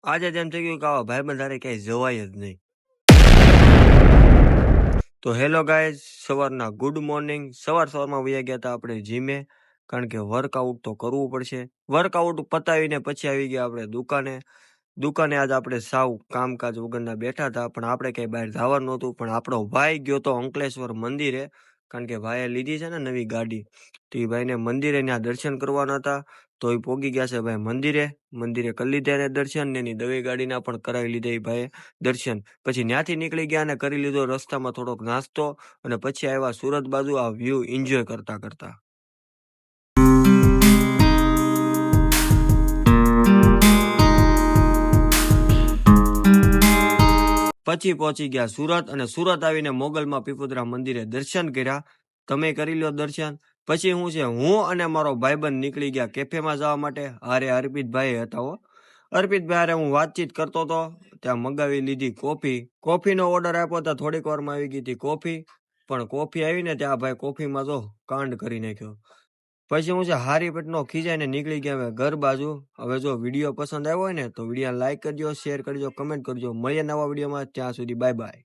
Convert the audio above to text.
આજે તેમ થઈ ગયું કે આવા ભાઈબંધ હારે ક્યાંય જવાય જ નહીં. તો હેલો ગાઈઝ, સવારના ગુડ મોર્નિંગ. સવારમાં વયા ગયા હતા આપણે જીમે, કારણ કે વર્કઆઉટ તો કરવું પડશે. વર્કઆઉટ પતાવીને પછી આવી ગયા આપણે દુકાને આજ આપણે સાવ કામકાજ વગરના બેઠા હતા, પણ આપણે કઈ બહાર જવાનું નહોતું. પણ આપણો ભાઈ ગયો તો અંકલેશ્વર મંદિરે, કારણ કે ભાઈએ લીધી છે ને નવી ગાડી, તો એ ભાઈને મંદિરે ત્યાં દર્શન કરવાના હતા. તો એ પોગી ગયા છે ભાઈ મંદિરે કરી લીધા એને દર્શન, ને એની દવી ગાડીના પણ કરાવી લીધા એ ભાઈએ દર્શન. પછી ત્યાંથી નીકળી ગયા અને કરી લીધો રસ્તામાં થોડોક નાસ્તો, અને પછી આવ્યા સુરત બાજુ આ વ્યૂ એન્જોય કરતા કરતા. પછી પહોંચી ગયા સુરત, અને સુરત આવીને મોગલમાં પીપોદરા મંદિરે દર્શન કર્યા. તમે કરી લો દર્શન. પછી હું છે, હું અને મારો ભાઈબંધ નીકળી ગયા કેફેમાં જવા માટે. અરે અર્પિતભાઈ હતા હો. અર્પિતભાઈ હારે હું વાતચીત કરતો હતો, ત્યાં મગાવી લીધી કોફીનો ઓર્ડર આપ્યો હતો. થોડીક વારમાં આવી ગઈ હતી કોફી, પણ કોફી આવીને ત્યાં ભાઈ કોફીમાં તો કાંડ કરી નાખ્યો. પછી હું છે હારી પેટનો ખીજાઈને નીકળી ગયા હવે ઘર બાજુ. હવે જો વિડીયો પસંદ આવ્યો હોય ને તો વિડીયો લાઈક કરજો, શેર કરજો, કમેન્ટ કરજો. મળીએ નવા વિડીયોમાં, ત્યાં સુધી બાય બાય.